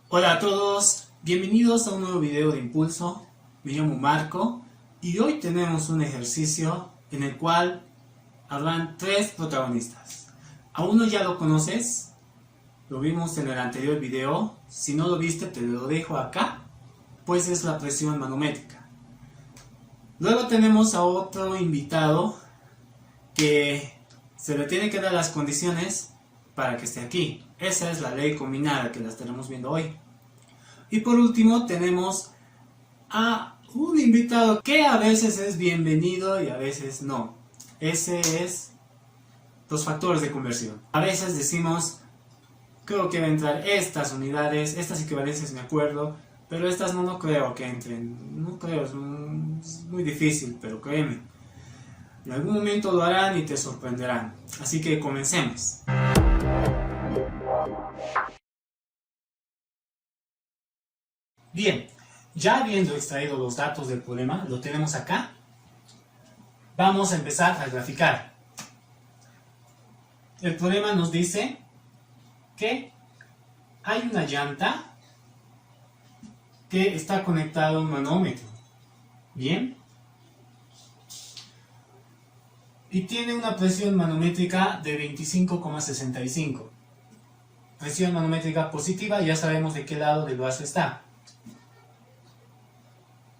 Hola a todos, bienvenidos a un nuevo video de Impulso. Me llamo Marco y hoy tenemos un ejercicio en el cual habrán tres protagonistas. A uno ya lo conoces, lo vimos en el anterior video. Si no lo viste te lo dejo acá, pues es la presión manométrica. Luego tenemos a otro invitado que se le tiene que dar las condiciones para que esté aquí. Esa es la ley combinada que la estaremos viendo hoy. Y por último tenemos a un invitado que a veces es bienvenido y a veces no. Ese es los factores de conversión. A veces decimos, creo que va a entrar estas unidades, estas equivalencias me acuerdo, pero estas no creo que entren. No creo, es muy difícil, pero créeme. En algún momento lo harán y te sorprenderán. Así que comencemos. Bien, ya habiendo extraído los datos del problema, lo tenemos acá. Vamos a empezar a graficar. El problema nos dice que hay una llanta que está conectada a un manómetro. Bien. Y tiene una presión manométrica de 25,65. Presión manométrica positiva, ya sabemos de qué lado del vaso está.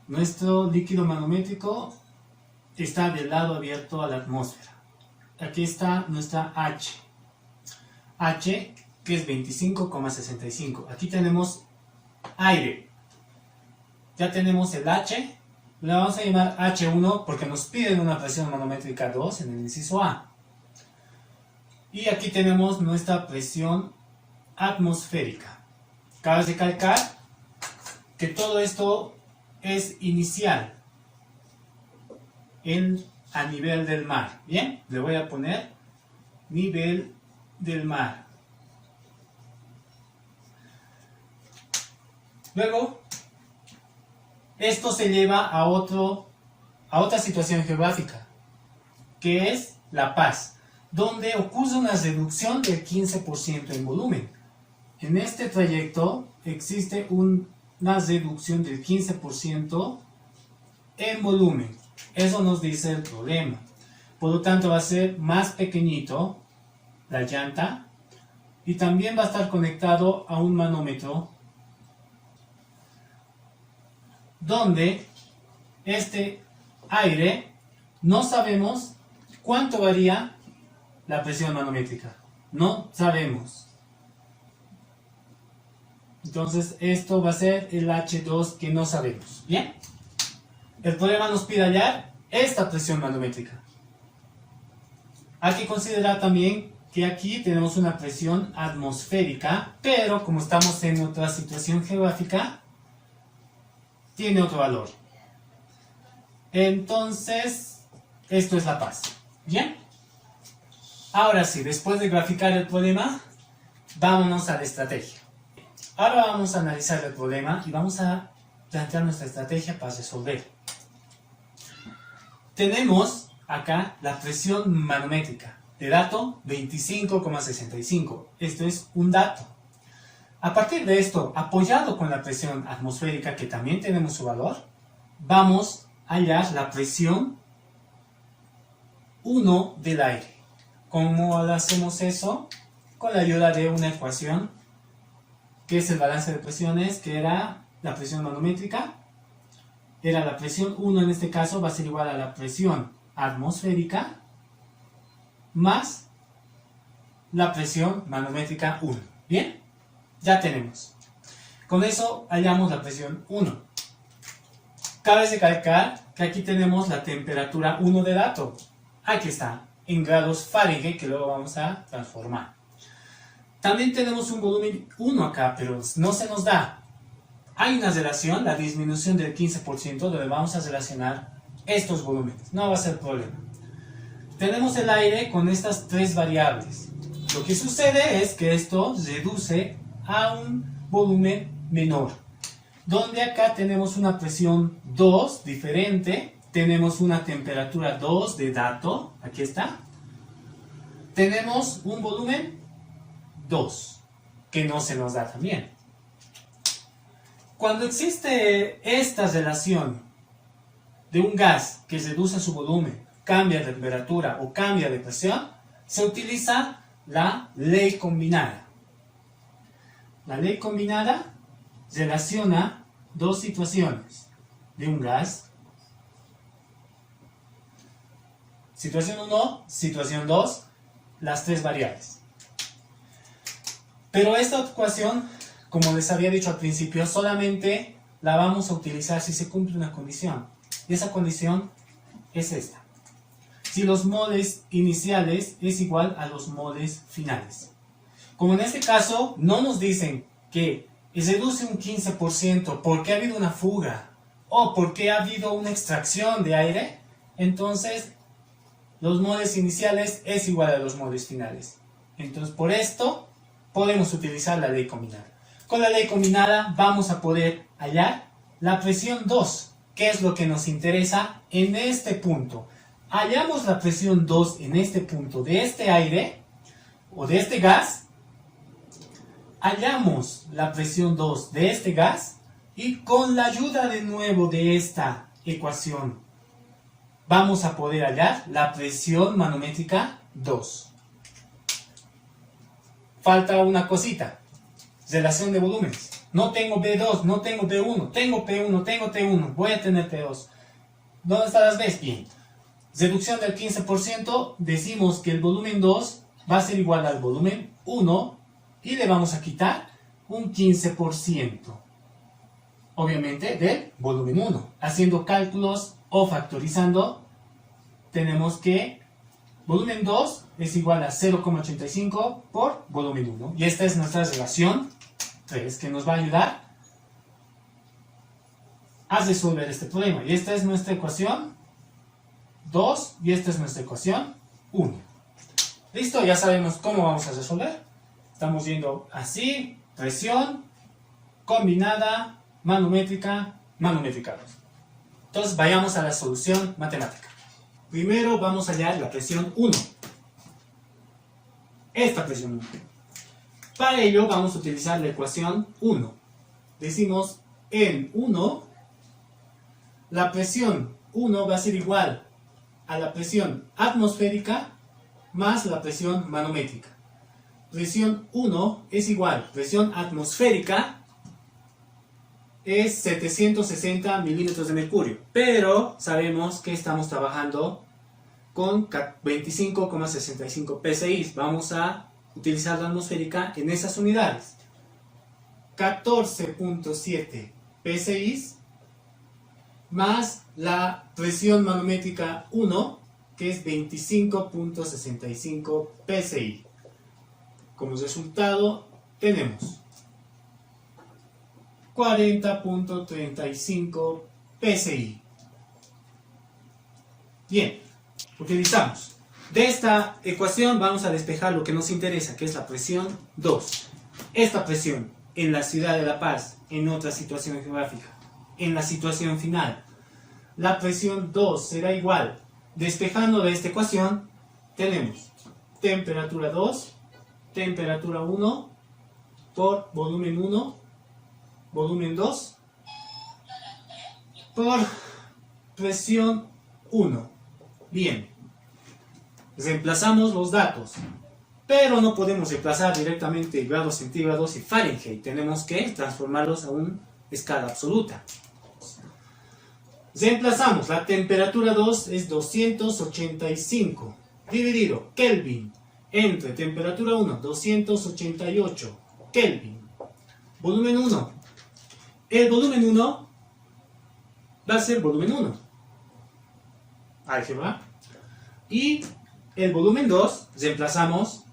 Nuestro líquido manométrico está del lado abierto a la atmósfera. Aquí está nuestra H. H, que es 25,65. Aquí tenemos aire. Ya tenemos el H. Le vamos a llamar H1 porque nos piden una presión manométrica 2 en el inciso A. Y aquí tenemos nuestra presión atmosférica. Cabe recalcar que todo esto es inicial a nivel del mar. Bien, le voy a poner nivel del mar. Luego, esto se lleva a otra situación geográfica, que es La Paz, donde ocurre una reducción del 15% en volumen. En este trayecto existe una reducción del 15% en volumen. Eso nos dice el problema. Por lo tanto va a ser más pequeñito la llanta y también va a estar conectado a un manómetro donde este aire no sabemos cuánto varía la presión manométrica. No sabemos. Entonces esto va a ser el H2 que no sabemos. Bien. El problema nos pide hallar esta presión manométrica. Hay que considerar también que aquí tenemos una presión atmosférica, pero como estamos en otra situación geográfica, tiene otro valor. Entonces, esto es La Paz. Bien. Ahora sí, después de graficar el problema, vámonos a la estrategia. Ahora vamos a analizar el problema y vamos a plantear nuestra estrategia para resolver. Tenemos acá la presión manométrica de dato 25,65. Esto es un dato. A partir de esto, apoyado con la presión atmosférica, que también tenemos su valor, vamos a hallar la presión 1 del aire. ¿Cómo hacemos eso? Con la ayuda de una ecuación que es el balance de presiones, que era la presión manométrica. Era la presión 1 en este caso, va a ser igual a la presión atmosférica más la presión manométrica 1. ¿Bien? Ya tenemos. Con eso hallamos la presión 1. Cabe recalcar que aquí tenemos la temperatura 1 de dato. Aquí está, en grados Fahrenheit, que luego vamos a transformar. También tenemos un volumen 1 acá, pero no se nos da. Hay una relación, la disminución del 15%, donde vamos a relacionar estos volúmenes. No va a ser problema. Tenemos el aire con estas tres variables. Lo que sucede es que esto reduce a un volumen menor. Donde acá tenemos una presión 2 diferente. Tenemos una temperatura 2 de dato. Aquí está. Tenemos un volumen 2, que no se nos da también. Cuando existe esta relación de un gas que reduce su volumen, cambia de temperatura o cambia de presión, se utiliza la ley combinada. La ley combinada relaciona dos situaciones de un gas. Situación 1, situación 2, las tres variables. Pero esta ecuación, como les había dicho al principio, solamente la vamos a utilizar si se cumple una condición. Y esa condición es esta. Si los moles iniciales es igual a los moles finales. Como en este caso no nos dicen que se reduce un 15% porque ha habido una fuga o porque ha habido una extracción de aire, entonces los moles iniciales es igual a los moles finales. Entonces por esto podemos utilizar la ley combinada. Con la ley combinada vamos a poder hallar la presión 2, que es lo que nos interesa en este punto. Hallamos la presión 2 en este punto de este aire o de este gas. Hallamos la presión 2 de este gas y con la ayuda de nuevo de esta ecuación vamos a poder hallar la presión manométrica 2. Falta una cosita. Relación de volúmenes. No tengo B2, no tengo B1, tengo P1, tengo T1, voy a tener P2. ¿Dónde están las Bs? Bien. Reducción del 15%, decimos que el volumen 2 va a ser igual al volumen 1 y le vamos a quitar un 15%. Obviamente del volumen 1. Haciendo cálculos o factorizando, tenemos que volumen 2 es igual a 0,85 por volumen 1. Y esta es nuestra relación 3 que nos va a ayudar a resolver este problema. Y esta es nuestra ecuación 2 y esta es nuestra ecuación 1. Listo, ya sabemos cómo vamos a resolver. Estamos viendo así, presión combinada, manométrica, manométrica 2. Entonces vayamos a la solución matemática. Primero vamos a hallar la presión 1. Esta presión 1. Para ello vamos a utilizar la ecuación 1. Decimos en 1, la presión 1 va a ser igual a la presión atmosférica más la presión manométrica. Presión 1 es igual, presión atmosférica es 760 milímetros de mercurio, pero sabemos que estamos trabajando con 25,65 psi. Vamos a utilizar la atmosférica en esas unidades. 14,7 psi más la presión manométrica 1, que es 25,65 psi. Como resultado tenemos 40,35 psi. Bien, utilizamos. De esta ecuación vamos a despejar lo que nos interesa, que es la presión 2. Esta presión en la ciudad de La Paz, en otra situación geográfica, en la situación final, la presión 2 será igual. Despejando de esta ecuación, tenemos temperatura 2, temperatura 1 por volumen 1, volumen 2 por presión 1. Bien, reemplazamos los datos, pero no podemos reemplazar directamente grados centígrados y Fahrenheit. Tenemos que transformarlos a una escala absoluta. Reemplazamos, la temperatura 2 es 285 dividido Kelvin entre temperatura 1, 288 Kelvin. Volumen 1. El volumen 1 va a ser volumen 1. Álgebra. Y el volumen 2 reemplazamos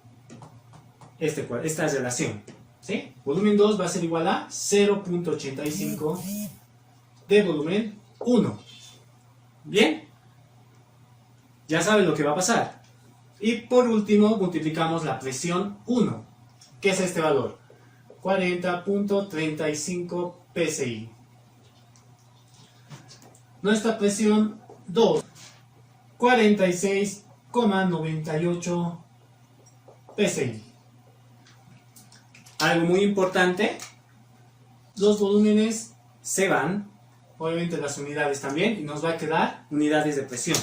esta relación. ¿Sí? Volumen 2 va a ser igual a 0,85 de volumen 1. Bien. Ya saben lo que va a pasar. Y por último multiplicamos la presión 1. ¿Qué es este valor? 40,35 psi. Nuestra presión 2, 46,98 psi. Algo muy importante, los volúmenes se van, obviamente las unidades también, y nos va a quedar unidades de presión.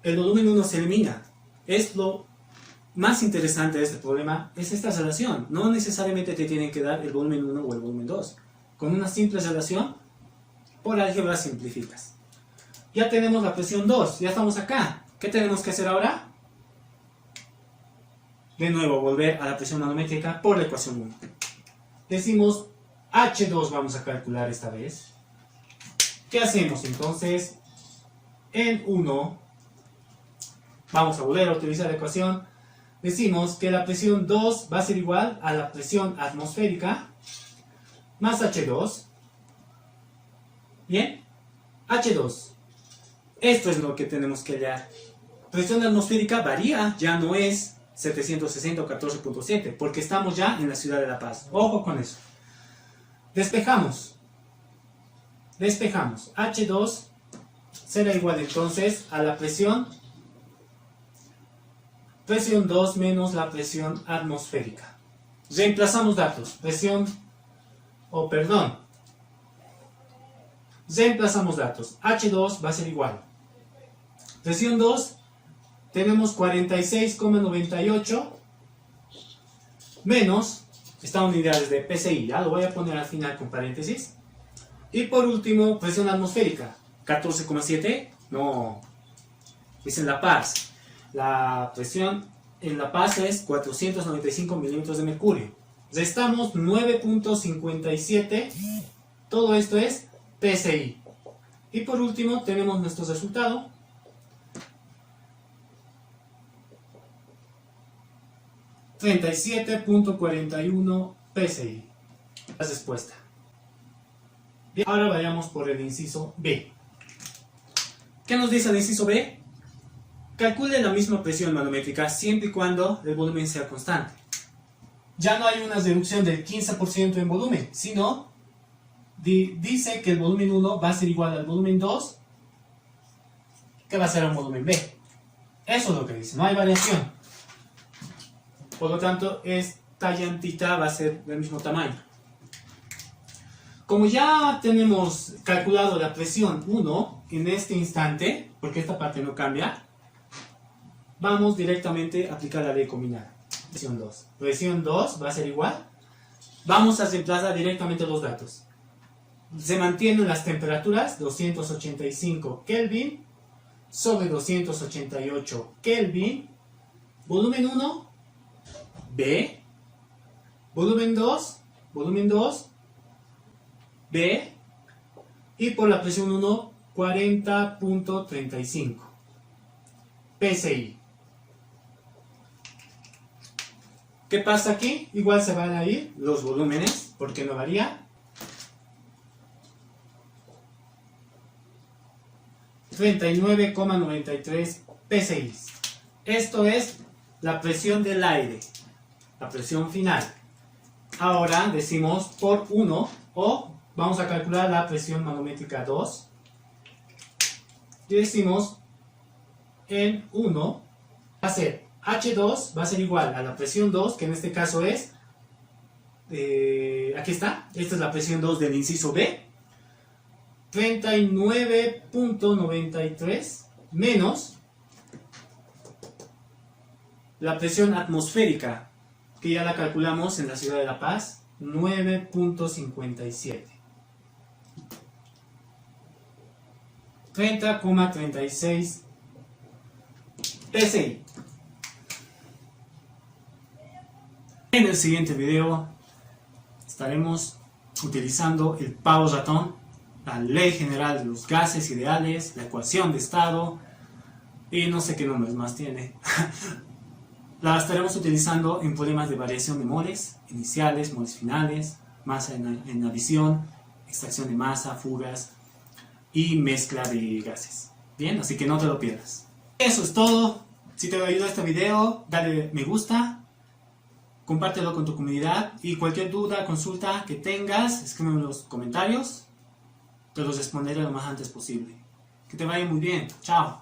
El volumen 1 se elimina. Es lo más interesante de este problema, es esta relación. No necesariamente te tienen que dar el volumen 1 o el volumen 2. Con una simple relación, por álgebra simplificas. Ya tenemos la presión 2, ya estamos acá. ¿Qué tenemos que hacer ahora? De nuevo, volver a la presión manométrica por la ecuación 1. Decimos H2 vamos a calcular esta vez. ¿Qué hacemos entonces? En 1, vamos a volver a utilizar la ecuación. Decimos que la presión 2 va a ser igual a la presión atmosférica más H2. Bien, H2. Esto es lo que tenemos que hallar. Presión atmosférica varía, ya no es 760 o 14.7, porque estamos ya en la ciudad de La Paz. Ojo con eso. Despejamos. H2 será igual entonces a la presión 2 menos la presión atmosférica. Reemplazamos datos. Reemplazamos datos. H2 va a ser igual. Presión 2, tenemos 46,98 menos, estas unidades de PSI, ya lo voy a poner al final con paréntesis. Y por último, presión atmosférica, 14,7, no, es en La Paz. La presión en La Paz es 495 milímetros de mercurio. Restamos 9.57, todo esto es PSI. Y por último tenemos nuestro resultado. 37.41 PSI. La respuesta. Bien, ahora vayamos por el inciso B. ¿Qué nos dice el inciso B? Calcule la misma presión manométrica siempre y cuando el volumen sea constante. Ya no hay una reducción del 15% en volumen, sino dice que el volumen 1 va a ser igual al volumen 2, que va a ser un volumen B. Eso es lo que dice, no hay variación. Por lo tanto, esta llantita va a ser del mismo tamaño. Como ya tenemos calculado la presión 1 en este instante, porque esta parte no cambia, vamos directamente a aplicar la ley combinada. Presión 2. Presión 2 va a ser igual. Vamos a reemplazar directamente los datos. Se mantienen las temperaturas, 285 Kelvin sobre 288 Kelvin. Volumen 1, B. Volumen 2, B. Y por la presión 1, 40.35 PSI. ¿Qué pasa aquí? Igual se van a ir los volúmenes, porque no varía. 39,93 PSI. Esto es la presión del aire, la presión final. Ahora decimos por 1, o vamos a calcular la presión manométrica 2. Y decimos en 1 va a ser H2 va a ser igual a la presión 2, que en este caso es, aquí está, esta es la presión 2 del inciso B, 39.93 menos la presión atmosférica, que ya la calculamos en la ciudad de La Paz, 9.57. 30,36 PSI. En el siguiente video estaremos utilizando el pavo ratón, la ley general de los gases ideales, la ecuación de estado y no sé qué nombres más tiene. La estaremos utilizando en problemas de variación de moles iniciales, moles finales, masa en adición, extracción de masa, fugas y mezcla de gases. Bien, así que no te lo pierdas. Eso es todo. Si te ayudó este video, dale me gusta, compártelo con tu comunidad y cualquier duda, consulta que tengas, escríbeme en los comentarios. Te los responderé lo más antes posible. Que te vaya muy bien. Chao.